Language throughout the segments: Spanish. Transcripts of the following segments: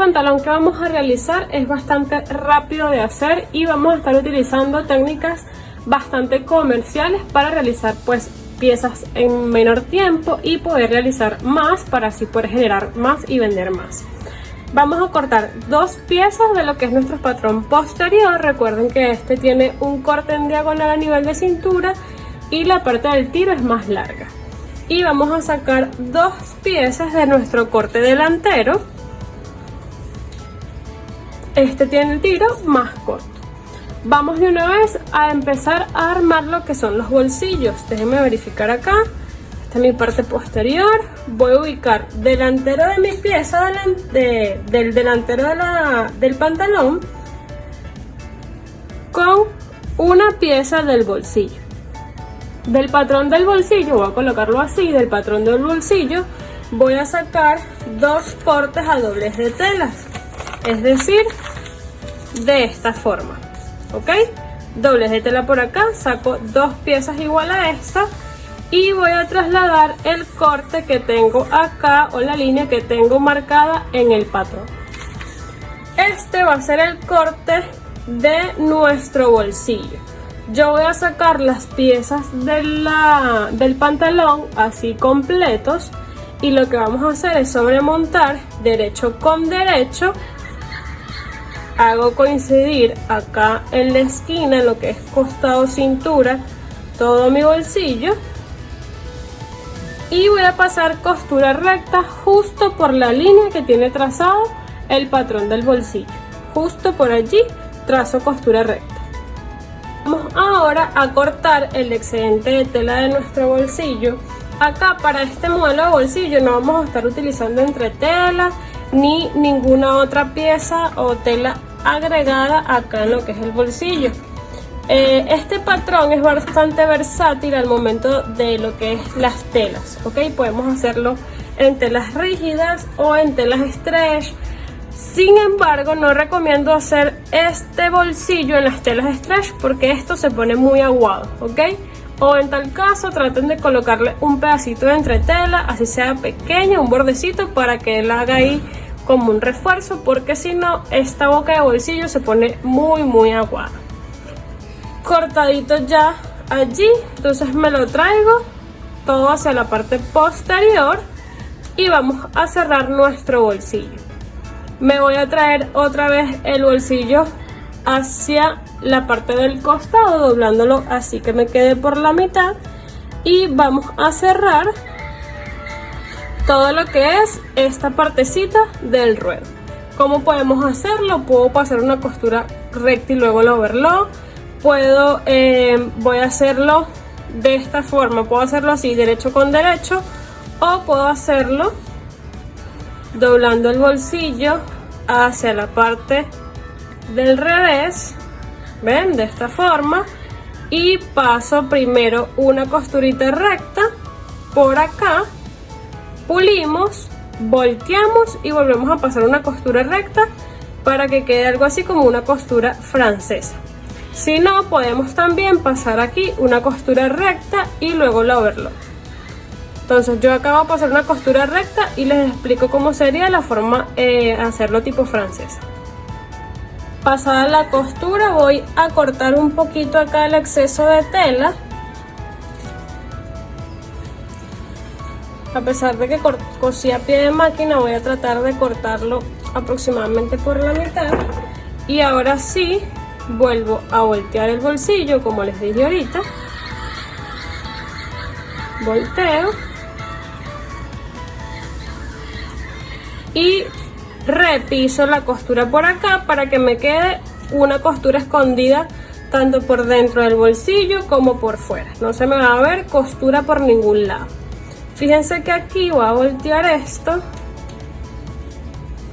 pantalón que vamos a realizar es bastante rápido de hacer y vamos a estar utilizando técnicas bastante comerciales para realizar pues piezas en menor tiempo y poder realizar más para así poder generar más y vender más. Vamos a cortar 2 piezas de lo que es nuestro patrón posterior. Recuerden que este tiene un corte en diagonal a nivel de cintura y la parte del tiro es más larga. Y vamos a sacar 2 piezas de nuestro corte delantero. Este tiene el tiro más corto. Vamos de una vez a empezar a armar lo que son los bolsillos. Déjenme verificar acá. Esta es mi parte posterior. Voy a ubicar delantero de mi pieza, del delantero del pantalón, con una pieza del bolsillo. Del patrón del bolsillo, voy a colocarlo así, del patrón del bolsillo, voy a sacar 2 cortes a doblez de telas. Es decir, de esta forma, ¿ok? Doblez de tela por acá, saco 2 piezas igual a esta y voy a trasladar el corte que tengo acá o la línea que tengo marcada en el patrón. Este va a ser el corte de nuestro bolsillo. Yo voy a sacar las piezas del pantalón así completos y lo que vamos a hacer es sobremontar derecho con derecho. Hago coincidir acá en la esquina, lo que es costado cintura, todo mi bolsillo. Y voy a pasar costura recta justo por la línea que tiene trazado el patrón del bolsillo. Justo por allí trazo costura recta. Vamos ahora a cortar el excedente de tela de nuestro bolsillo. Acá para este modelo de bolsillo no vamos a estar utilizando entretela ni ninguna otra pieza o tela agregada acá en lo que es el bolsillo. Este patrón es bastante versátil al momento de lo que es las telas, ¿ok? Podemos hacerlo en telas rígidas o en telas stretch. Sin embargo, no recomiendo hacer este bolsillo en las telas stretch porque esto se pone muy aguado, ¿ok? O en tal caso traten de colocarle un pedacito de entretela, así sea pequeño, un bordecito, para que él haga ahí como un refuerzo, porque si no esta boca de bolsillo se pone muy aguada. Cortadito ya allí, entonces me lo traigo todo hacia la parte posterior y vamos a cerrar nuestro bolsillo. Me voy a traer otra vez el bolsillo hacia la parte del costado, doblándolo así que me quede por la mitad, y vamos a cerrar todo lo que es esta partecita del ruedo. ¿Cómo podemos hacerlo? Puedo pasar una costura recta y luego el overlock. Voy a hacerlo de esta forma, puedo hacerlo así, derecho con derecho, o puedo hacerlo doblando el bolsillo hacia la parte del revés, ven, de esta forma, y paso primero una costurita recta por acá, pulimos, volteamos y volvemos a pasar una costura recta para que quede algo así como una costura francesa. Si no, podemos también pasar aquí una costura recta y luego la overlock. Entonces yo acabo de pasar una costura recta y les explico cómo sería la forma hacerlo tipo francesa. Pasada la costura voy a cortar un poquito acá el exceso de tela. A pesar de que cosí a pie de máquina, voy a tratar de cortarlo aproximadamente por la mitad. Y ahora sí, vuelvo a voltear el bolsillo como les dije ahorita. Volteo. Y repiso la costura por acá para que me quede una costura escondida tanto por dentro del bolsillo como por fuera. No se me va a ver costura por ningún lado. Fíjense que aquí voy a voltear esto.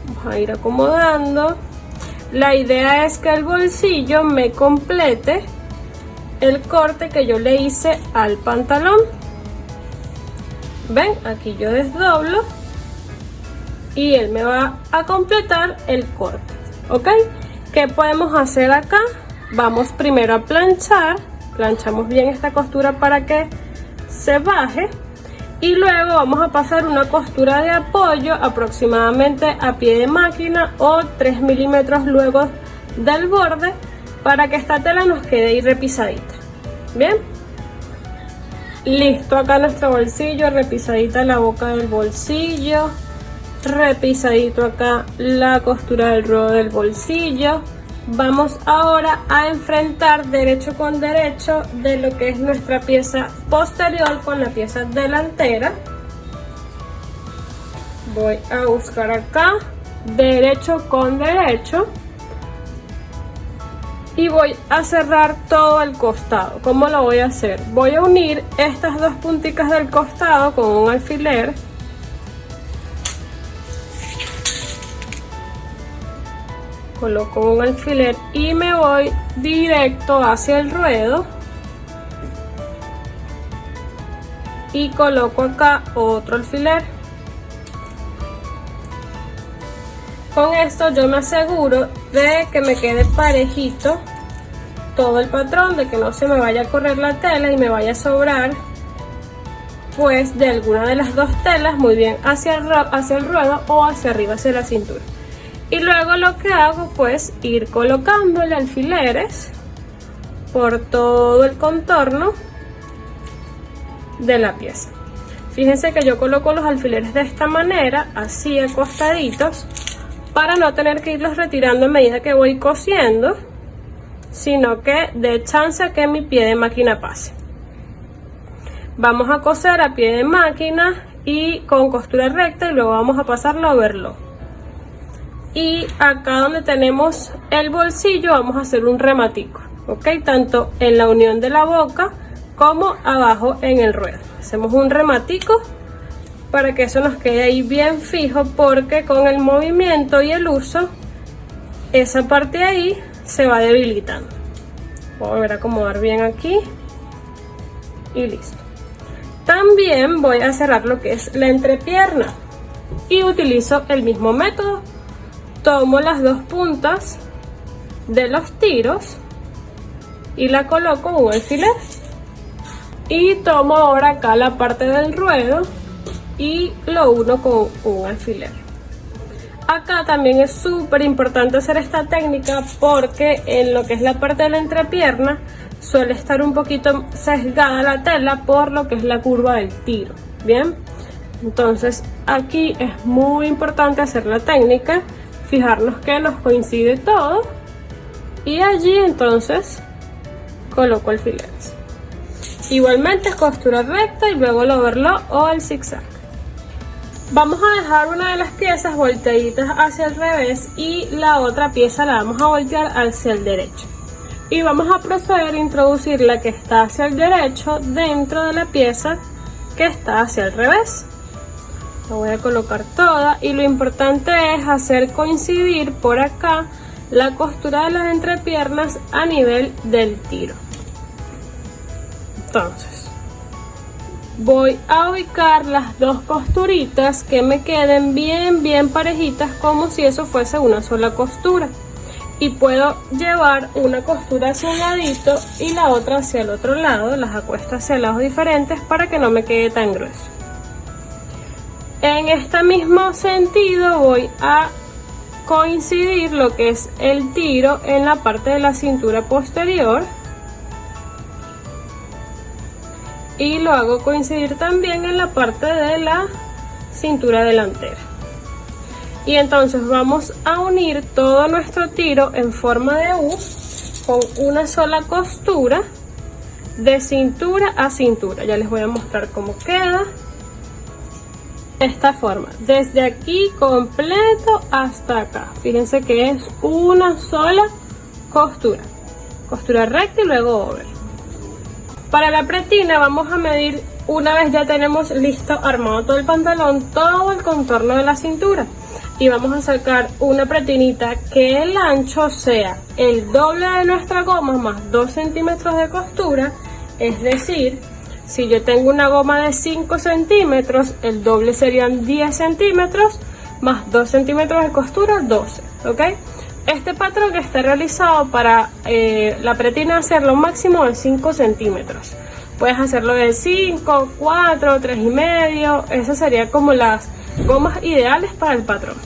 Vamos a ir acomodando. La idea es que el bolsillo me complete el corte que yo le hice al pantalón. Ven, aquí yo desdoblo y él me va a completar el corte, ¿ok? ¿Qué podemos hacer acá? Vamos primero a planchar. Planchamos bien esta costura para que se baje. Y luego vamos a pasar una costura de apoyo aproximadamente a pie de máquina o 3 milímetros luego del borde, para que esta tela nos quede ahí repisadita. Bien, listo. Acá nuestro bolsillo, repisadita la boca del bolsillo, repisadito acá la costura del ruedo del bolsillo. Vamos ahora a enfrentar derecho con derecho de lo que es nuestra pieza posterior con la pieza delantera. Voy a buscar acá derecho con derecho y voy a cerrar todo el costado. ¿Cómo lo voy a hacer? Voy a unir estas dos punticas del costado con un alfiler. Coloco un alfiler y me voy directo hacia el ruedo y coloco acá otro alfiler. Con esto yo me aseguro de que me quede parejito todo el patrón, de que no se me vaya a correr la tela y me vaya a sobrar pues de alguna de las dos telas muy bien hacia el ruedo o hacia arriba, hacia la cintura. Y luego lo que hago pues ir colocándole alfileres por todo el contorno de la pieza. Fíjense que yo coloco los alfileres de esta manera, así acostaditos, para no tener que irlos retirando a medida que voy cosiendo, sino que dé chance a que mi pie de máquina pase. Vamos a coser a pie de máquina y con costura recta, y luego vamos a pasarlo a overlock. Y acá donde tenemos el bolsillo vamos a hacer un rematico, ok, tanto en la unión de la boca como abajo en el ruedo. Hacemos un rematico para que eso nos quede ahí bien fijo, porque con el movimiento y el uso esa parte ahí se va debilitando. Voy a volver a acomodar bien aquí y listo. También voy a cerrar lo que es la entrepierna y utilizo el mismo método. Tomo las dos puntas de los tiros y la coloco en un alfiler, y tomo ahora acá la parte del ruedo y lo uno con un alfiler. Acá también es súper importante hacer esta técnica, porque en lo que es la parte de la entrepierna suele estar un poquito sesgada la tela por lo que es la curva del tiro. Bien, entonces aquí es muy importante hacer la técnica, fijarnos que nos coincide todo, y allí entonces coloco alfileres. Igualmente costura recta y luego el overlock o el zigzag. Vamos a dejar una de las piezas volteaditas hacia el revés y la otra pieza la vamos a voltear hacia el derecho. Y vamos a proceder a introducir la que está hacia el derecho dentro de la pieza que está hacia el revés. La voy a colocar toda, y lo importante es hacer coincidir por acá la costura de las entrepiernas a nivel del tiro. Entonces voy a ubicar las dos costuritas que me queden bien parejitas, como si eso fuese una sola costura, y puedo llevar una costura hacia un ladito y la otra hacia el otro lado, las acuesto hacia lados diferentes para que no me quede tan grueso. En este mismo sentido voy a coincidir lo que es el tiro en la parte de la cintura posterior, y lo hago coincidir también en la parte de la cintura delantera. Y entonces vamos a unir todo nuestro tiro en forma de U con una sola costura de cintura a cintura. Ya les voy a mostrar cómo queda. De esta forma, desde aquí completo hasta acá. Fíjense que es una sola costura, costura recta y luego over. Para la pretina vamos a medir, una vez ya tenemos listo armado todo el pantalón, todo el contorno de la cintura, y vamos a sacar una pretinita que el ancho sea el doble de nuestra goma más 2 centímetros de costura. Es decir, si yo tengo una goma de 5 centímetros, el doble serían 10 centímetros, más 2 centímetros de costura, 12, ¿ok? Este patrón está realizado para la pretina hacer lo máximo de 5 centímetros. Puedes hacerlo de 5, 4, 3,5. Esas serían como las gomas ideales para el patrón.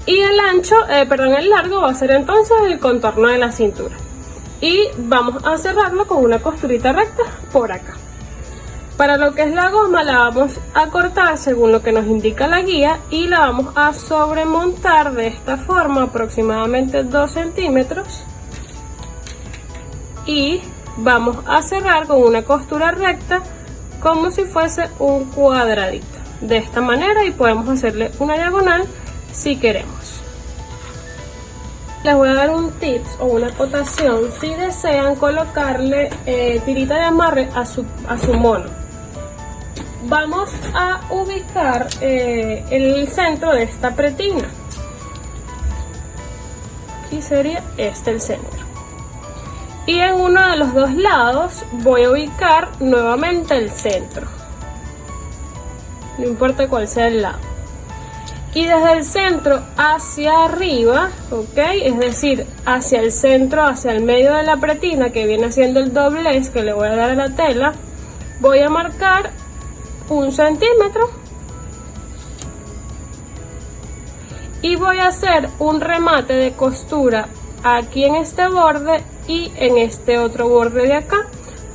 Y el el largo va a ser entonces el contorno de la cintura. Y vamos a cerrarlo con una costurita recta por acá. Para lo que es la goma la vamos a cortar según lo que nos indica la guía y la vamos a sobremontar de esta forma, aproximadamente 2 centímetros. Y vamos a cerrar con una costura recta como si fuese un cuadradito. De esta manera, y podemos hacerle una diagonal si queremos. Les voy a dar un tips o una acotación si desean colocarle tirita de amarre a su mono. Vamos a ubicar el centro de esta pretina. Y sería este el centro. Y en uno de los dos lados voy a ubicar nuevamente el centro. No importa cuál sea el lado. Y desde el centro hacia arriba, ¿ok? Es decir, hacia el centro, hacia el medio de la pretina, que viene siendo el doblez que le voy a dar a la tela, voy a marcar 1 centímetro. Y voy a hacer un remate de costura aquí en este borde y en este otro borde de acá,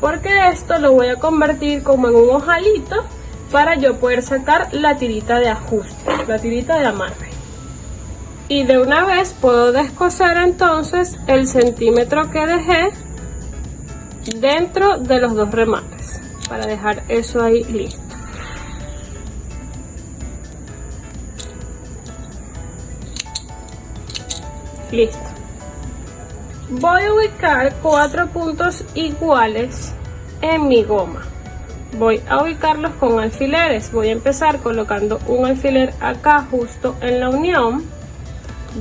porque esto lo voy a convertir como en un ojalito para yo poder sacar la tirita de ajuste, la tirita de amarre. Y de una vez puedo descoser entonces el centímetro que dejé dentro de los dos remates, para dejar eso ahí listo. Listo. Voy a ubicar 4 puntos iguales en mi goma. Voy a ubicarlos con alfileres. Voy a empezar colocando un alfiler acá justo en la unión.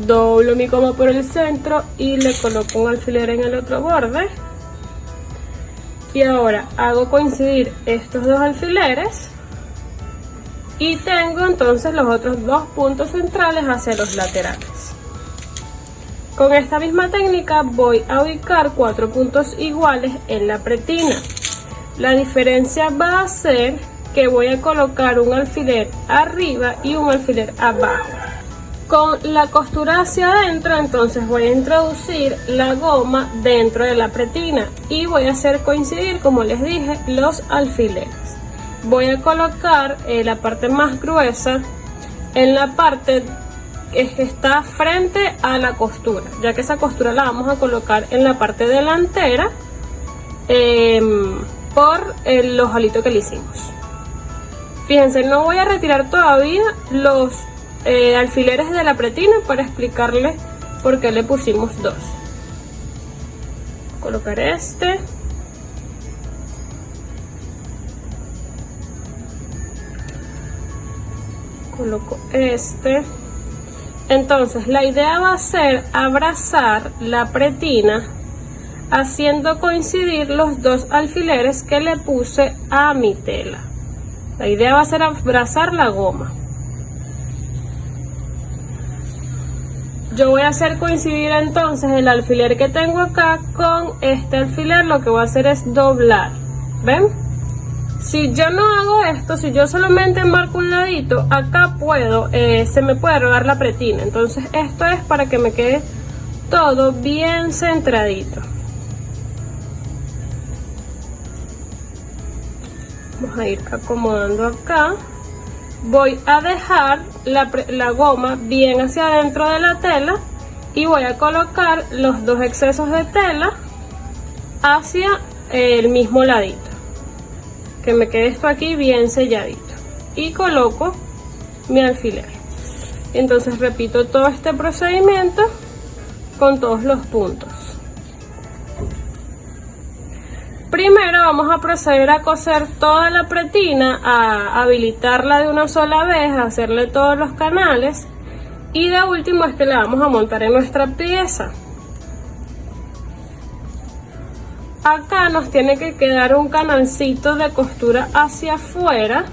Doblo mi goma por el centro y le coloco un alfiler en el otro borde. Y ahora hago coincidir estos dos alfileres. Y tengo entonces los otros 2 puntos centrales hacia los laterales. Con esta misma técnica voy a ubicar 4 puntos iguales en la pretina. La diferencia va a ser que voy a colocar un alfiler arriba y un alfiler abajo. Con la costura hacia adentro, entonces voy a introducir la goma dentro de la pretina y voy a hacer coincidir, como les dije, los alfileres. Voy a colocar la parte más gruesa en la parte que está frente a la costura, ya que esa costura la vamos a colocar en la parte delantera por el ojalito que le hicimos. Fíjense, no voy a retirar todavía los alfileres de la pretina para explicarles por qué le pusimos 2. Colocar este. Coloco este. Entonces la idea va a ser abrazar la pretina haciendo coincidir los 2 alfileres que le puse a mi tela. La idea va a ser abrazar la goma. Yo voy a hacer coincidir entonces el alfiler que tengo acá con este alfiler. Lo que voy a hacer es doblar. ¿Ven? Si yo no hago esto, si yo solamente marco un ladito, acá se me puede rodar la pretina. Entonces esto es para que me quede todo bien centradito. Vamos a ir acomodando acá. Voy a dejar la goma bien hacia adentro de la tela y voy a colocar los 2 excesos de tela hacia el mismo ladito. Que me quede esto aquí bien selladito. Y coloco mi alfiler. Entonces repito todo este procedimiento con todos los puntos. Primero vamos a proceder a coser toda la pretina, a habilitarla de una sola vez, a hacerle todos los canales. Y de último es que la vamos a montar en nuestra pieza. Acá nos tiene que quedar un canalcito de costura hacia afuera,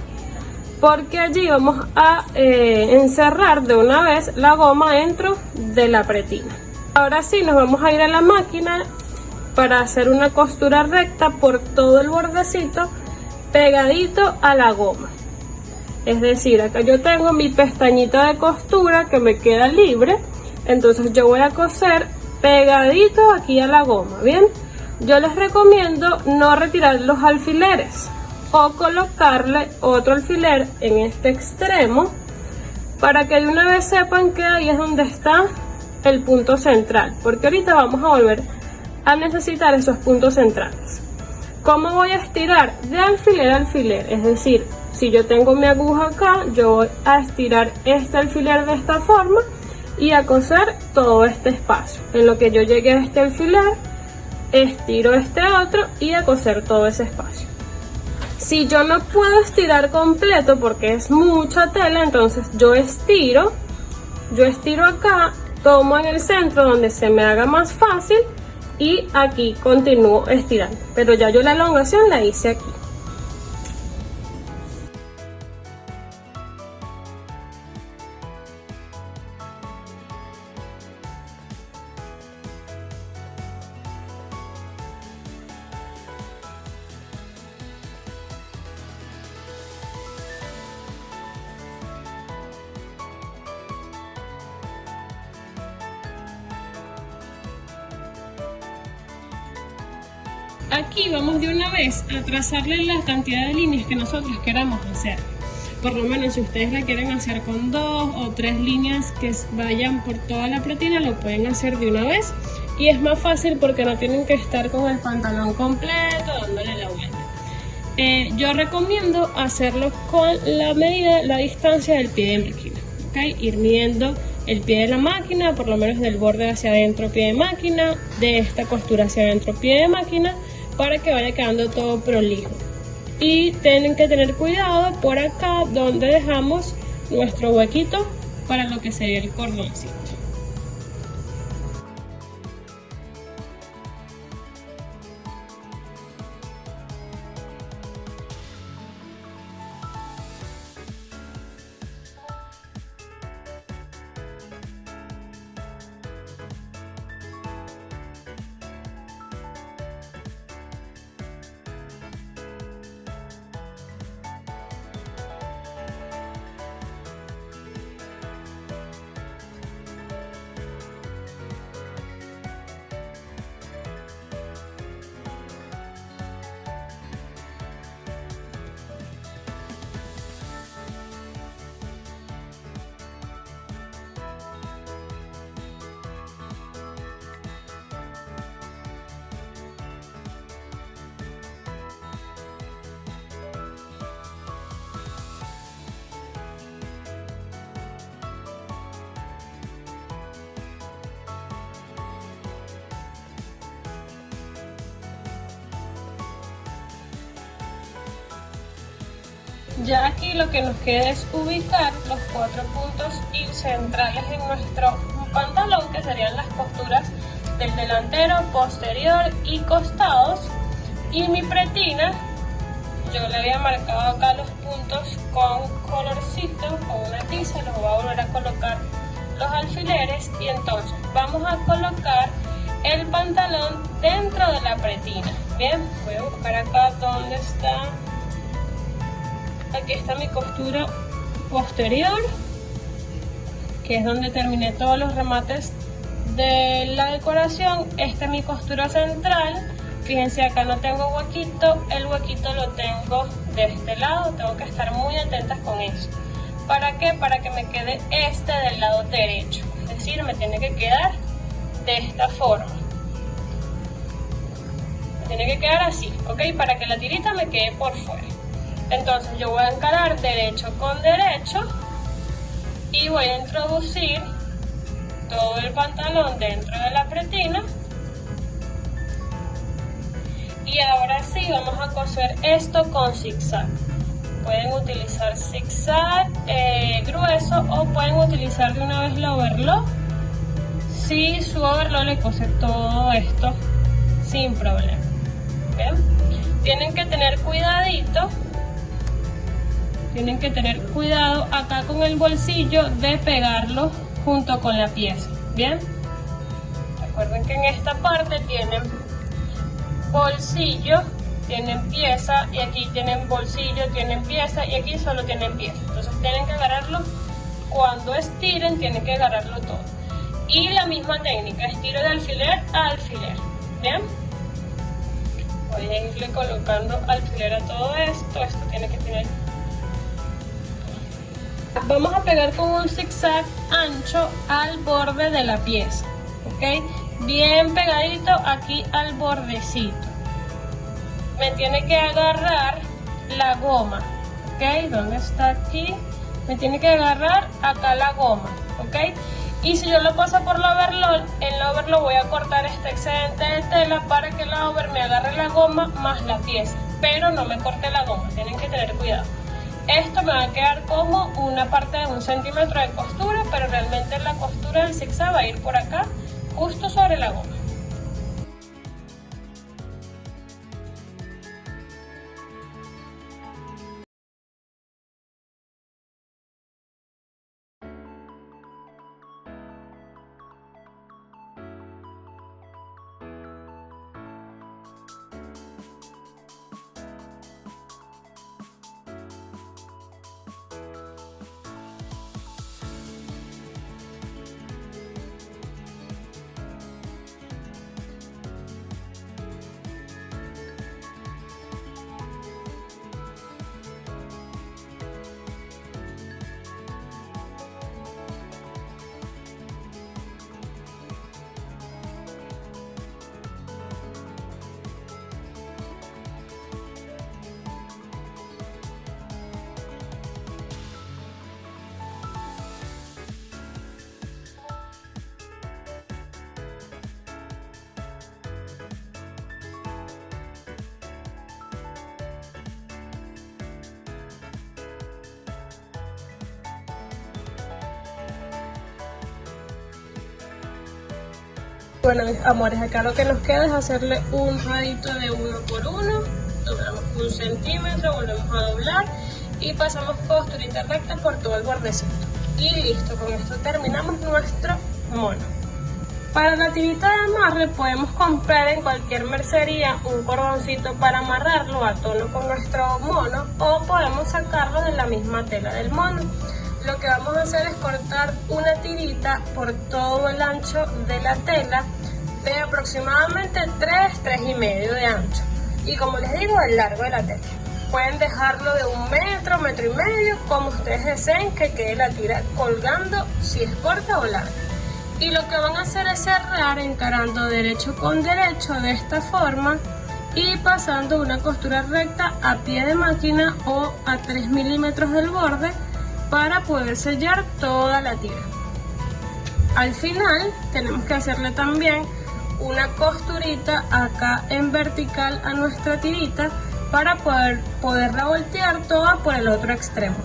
porque allí vamos a encerrar de una vez la goma dentro de la pretina. Ahora sí, nos vamos a ir a la máquina para hacer una costura recta por todo el bordecito pegadito a la goma. Es decir, acá yo tengo mi pestañita de costura que me queda libre, entonces yo voy a coser pegadito aquí a la goma, ¿bien? Yo les recomiendo no retirar los alfileres o colocarle otro alfiler en este extremo para que de una vez sepan que ahí es donde está el punto central, porque ahorita vamos a volver a necesitar esos puntos centrales. ¿Cómo voy a estirar? De alfiler a alfiler, es decir, si yo tengo mi aguja acá, yo voy a estirar este alfiler de esta forma y a coser todo este espacio. En lo que yo llegue a este alfiler, estiro este otro y a coser todo ese espacio. Si yo no puedo estirar completo porque es mucha tela, entonces yo estiro acá, tomo en el centro donde se me haga más fácil y aquí continúo estirando, pero ya yo la elongación la hice aquí. Aquí vamos de una vez a trazarle la cantidad de líneas que nosotros queramos hacer. Por lo menos si ustedes la quieren hacer con 2 o 3 líneas que vayan por toda la pretina, lo pueden hacer de una vez. Y es más fácil porque no tienen que estar con el pantalón completo dándole la vuelta. Yo recomiendo hacerlo con la medida, la distancia del pie de máquina. ¿Okay? Ir midiendo el pie de la máquina, por lo menos del borde hacia adentro pie de máquina, de esta costura hacia adentro pie de máquina, para que vaya quedando todo prolijo. Y tienen que tener cuidado por acá donde dejamos nuestro huequito para lo que sería el cordoncito. Ya aquí lo que nos queda es ubicar los 4 puntos centrales en nuestro pantalón, que serían las costuras del delantero, posterior y costados. Y mi pretina, yo le había marcado acá los puntos con colorcito, con una tiza, los voy a volver a colocar los alfileres y entonces vamos a colocar el pantalón dentro de la pretina. Bien, voy a buscar acá donde está. Aquí está mi costura posterior, que es donde terminé todos los remates de la decoración. Esta es mi costura central. Fíjense, acá no tengo huequito, el huequito lo tengo de este lado. Tengo que estar muy atentas con eso. ¿Para qué? Para que me quede este del lado derecho. Es decir, me tiene que quedar de esta forma. Me tiene que quedar así, ¿ok? Para que la tirita me quede por fuera. Entonces yo voy a encarar derecho con derecho y voy a introducir todo el pantalón dentro de la pretina. Y ahora sí vamos a coser esto con zigzag. Pueden utilizar zigzag grueso o pueden utilizar de una vez la overlock. Si su overlock le cose todo esto sin problema. ¿Bien? Tienen que tener cuidadito. Tienen que tener cuidado acá con el bolsillo de pegarlo junto con la pieza. Bien, recuerden que en esta parte tienen bolsillo, tienen pieza, y aquí tienen bolsillo, tienen pieza, y aquí solo tienen pieza. Entonces tienen que agarrarlo, cuando estiren tienen que agarrarlo todo. Y la misma técnica, estiro de alfiler a alfiler. Bien, voy a irle colocando alfiler a todo esto. Esto tiene que tener. Vamos a pegar con un zigzag ancho al borde de la pieza, ¿ok? Bien pegadito aquí al bordecito. Me tiene que agarrar la goma, ¿ok? ¿Dónde está aquí? Me tiene que agarrar acá la goma, ¿ok? Y si yo lo paso por la overlock, en la overlock voy a cortar este excedente de tela para que la over me agarre la goma más la pieza, pero no me corte la goma, tienen que tener cuidado. Esto me va a quedar como una parte de 1 centímetro de costura, pero realmente la costura del zigzag va a ir por acá, justo sobre la goma. Bueno, mis amores, acá lo que nos queda es hacerle un radito de 1 por 1, doblamos 1 centímetro, volvemos a doblar y pasamos costurita recta por todo el bordecito. Y listo, con esto terminamos nuestro mono. Para la tirita de amarre podemos comprar en cualquier mercería un cordoncito para amarrarlo a tono con nuestro mono, o podemos sacarlo de la misma tela del mono. Lo que vamos a hacer es cortar una tirita por todo el ancho de la tela de aproximadamente 3,5 de ancho, y como les digo, el largo de la tela. Pueden dejarlo de 1 metro, 1,5 metros, como ustedes deseen que quede la tira colgando, si es corta o larga. Y lo que van a hacer es cerrar encarando derecho con derecho de esta forma y pasando una costura recta a pie de máquina o a 3 milímetros del borde para poder sellar toda la tira. Al final tenemos que hacerle también una costurita acá en vertical a nuestra tirita para poderla voltear toda por el otro extremo.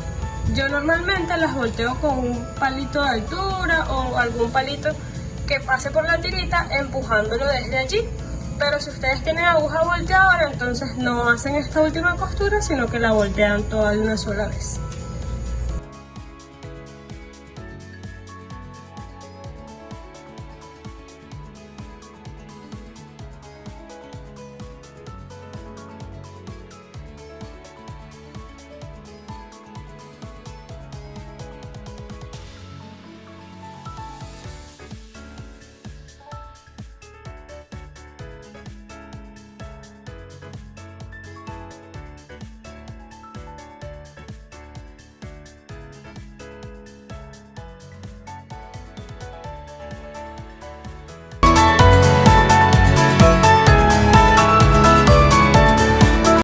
Yo normalmente las volteo con un palito de altura o algún palito que pase por la tirita empujándolo desde allí, pero si ustedes tienen aguja volteadora, entonces no hacen esta última costura, sino que la voltean toda de una sola vez.